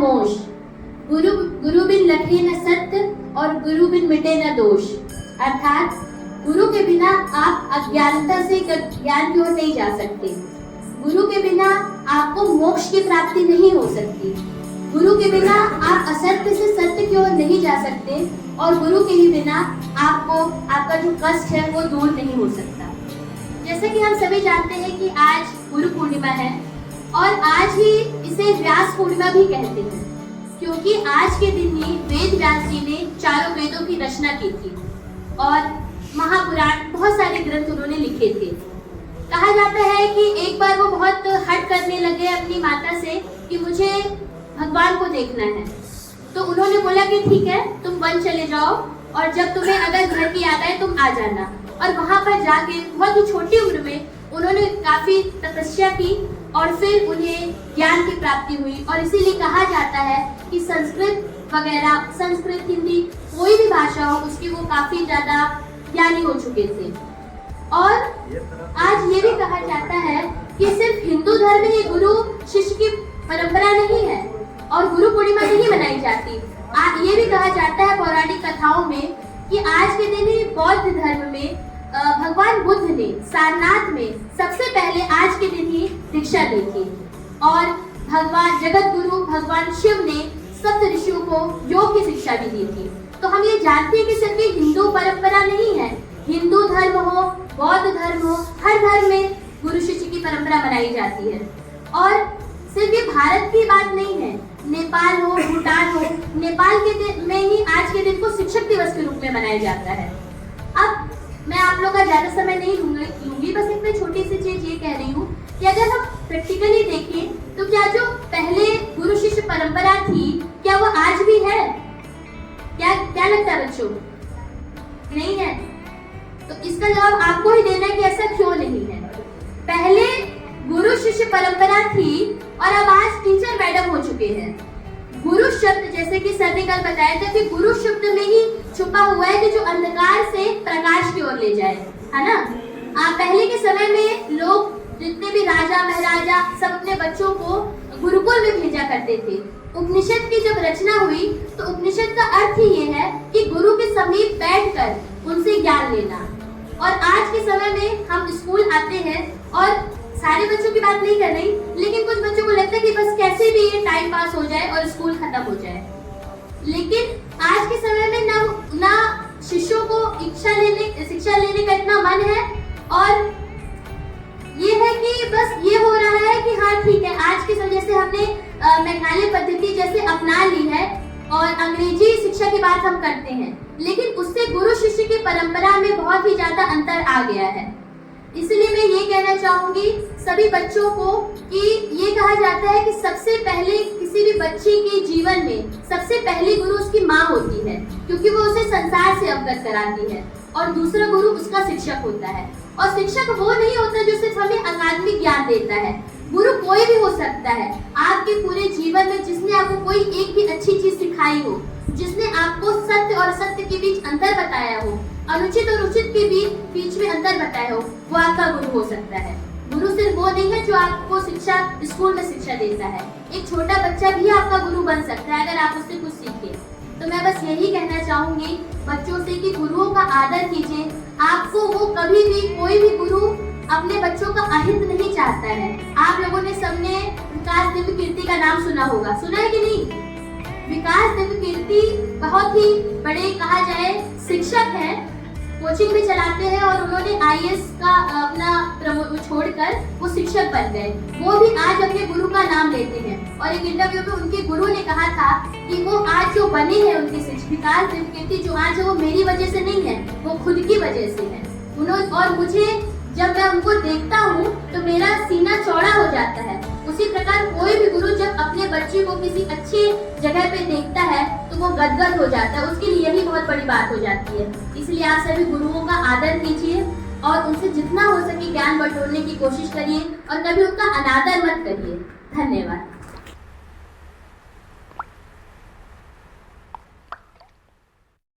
मोश, गुरु गुरु बिन लखे न सत्य और गुरु बिन मिटे न दोष। अर्थात गुरु के बिना आप अज्ञानता से ज्ञान की ओर नहीं जा सकते, गुरु के बिना आपको मोक्ष की प्राप्ति नहीं हो सकती, गुरु के बिना आप असत्य से सत्य की ओर नहीं जा सकते और गुरु के ही बिना आपको आपका जो कष्ट है वो दूर नहीं हो सकता। जैसे कि हम सभी जानते हैं कि आज गुरु पूर्णिमा है और आज ही इसे व्यास पूर्णिमा भी कहते हैं, क्योंकि आज के दिन ही वेद व्यास जी ने चारों वेदों की रचना की थी और महापुराण बहुत सारे ग्रंथ उन्होंने लिखे थे। कहा जाता है कि एक बार वो बहुत हट करने लगे अपनी माता से कि मुझे भगवान को देखना है, तो उन्होंने बोला कि ठीक है, तुम वन चले जाओ और जब तुम्हें अगर घर की याद आए तुम आ जाना। और वहां पर जाके बहुत ही छोटी उम्र में उन्होंने काफी तपस्या की और फिर उन्हें ज्ञान की प्राप्ति हुई। और इसीलिए कहा जाता है कि संस्कृत वगैरह, संस्कृत, हिंदी, कोई भी भाषा हो उसकी वो काफी ज्यादा ज्ञानी हो चुके थे। और आज ये भी कहा जाता है कि सिर्फ हिंदू धर्म में ही गुरु शिष्य की परंपरा नहीं है और गुरु पूर्णिमा नहीं मनाई जाती। ये भी कहा जाता है पौराणिक कथाओं में कि आज के दिन ही बौद्ध धर्म में भगवान बुद्ध ने सारनाथ में सबसे पहले आज के दिन ही दीक्षा दी थी और भगवान जगत गुरु भगवान शिव ने सप्त ऋषियों को योग की शिक्षा भी दी थी। तो हम ये जानते हैं कि सिर्फ ये हिंदू परंपरा नहीं है, हिंदू धर्म हो, बौद्ध धर्म हो, हर धर्म में गुरु शिष्य की परंपरा मनाई जाती है। और सिर्फ ये भारत की बात नहीं है, नेपाल हो, भूटान हो, नेपाल के दिन में ही आज के दिन को शिक्षक दिवस के रूप में मनाया जाता है। अब मैं आप लोग का ज्यादा समय नहीं लूंगी, बस एक छोटी सी चीज ये कह रही हूँ कि अगर हम प्रैक्टिकली देखें तो क्या जो पहले गुरु शिष्य परंपरा थी क्या वो आज भी है? क्या लगता है बच्चों? नहीं है? तो इसका जवाब आपको ही देना है कि ऐसा क्यों नहीं है। पहले गुरु शिष्य परंपरा थी और अब आज टीचर मैडम हो चुके हैं। गुरु शब्द, जैसे कि सर ने कल बताया था कि गुरु शब्द में ही छुपा हुआ है कि जो अंधकार से प्रकाश की ओर ले जाए, है ना। पहले के समय में लोग, जितने भी राजा महाराजा, सब अपने बच्चों को गुरुकुल में भेजा करते थे। उपनिषद की जब रचना हुई तो उपनिषद का अर्थ ही ये है कि गुरु के समीप बैठकर उनसे ज्ञान लेना। और आज के समय में हम स्कूल आते हैं और सारे बच्चों की बात नहीं कर रही, लेकिन कुछ बच्चों को लगता है कि बस कैसे भी ये टाइम पास हो जाए और स्कूल खत्म हो जाए। लेकिन आज के समय में ना शिष्यों को शिक्षा लेने का इतना मन है और ये है कि बस ये हो रहा है कि हाँ ठीक है, आज के समय जैसे हमने मैकाले पद्धति जैसे अपना ली है और अंग्रेजी शिक्षा की बात हम करते हैं, लेकिन उससे गुरु शिष्य की परंपरा में बहुत ही ज्यादा अंतर आ गया है। इसलिए मैं ये कहना चाहूंगी सभी बच्चों को कि ये कहा जाता है कि सबसे पहले किसी भी बच्चे के जीवन में सबसे पहली गुरु उसकी माँ होती है, क्योंकि वो उसे संसार से अवगत कराती है, और दूसरा गुरु उसका शिक्षक होता है। और शिक्षक वो नहीं होता जो सिर्फ हमें अकादमिक ज्ञान देता है, गुरु कोई भी हो सकता है आपके पूरे जीवन में, जिसने आपको कोई एक भी अच्छी चीज सिखाई हो, जिसने आपको सत्य और असत्य के बीच अंतर बताया हो, अनुचित और उचित के बीच में अंतर बताया हो, वो आपका गुरु हो सकता है। गुरु सिर्फ वो नहीं है जो आपको शिक्षा स्कूल में शिक्षा देता है, एक छोटा बच्चा भी आपका गुरु बन सकता है अगर आप उससे कुछ सीखे। तो मैं बस यही कहना चाहूंगी बच्चों से कि गुरुओं का आदर कीजिए। आपको वो कभी भी, कोई भी गुरु अपने बच्चों का अहित नहीं चाहता है। आप लोगों ने सबने विकास दिव्य कीर्ति का नाम सुना होगा, सुना है कि नहीं? विकास दिव्य कीर्ति बहुत ही बड़े, कहा जाए, शिक्षक है, कोचिंग भी चलाते हैं और उन्होंने आईएएस का अपना छोड़कर वो शिक्षक बन गए। वो भी आज अपने गुरु का नाम लेते हैं और एक इंटरव्यू में उनके गुरु ने कहा था कि वो आज जो बने हैं, उनके शिक्षक विकास दिव्य कीर्ति जो आज है वो मेरी वजह से नहीं है, वो खुद की वजह से है। उन्होंने, और मुझे जब मैं उनको देखता हूँ तो मेरा सीना चौड़ा हो जाता है। उसी प्रकार कोई भी गुरु जब अपने बच्चे को किसी अच्छी जगह पे देखता है तो वो गदगद हो जाता है, उसके लिए यही बहुत बड़ी बात हो जाती है। इसलिए आप सभी गुरुओं का आदर कीजिए और उनसे जितना हो सके ज्ञान बटोरने की कोशिश करिए और कभी उनका अनादर मत करिए। धन्यवाद।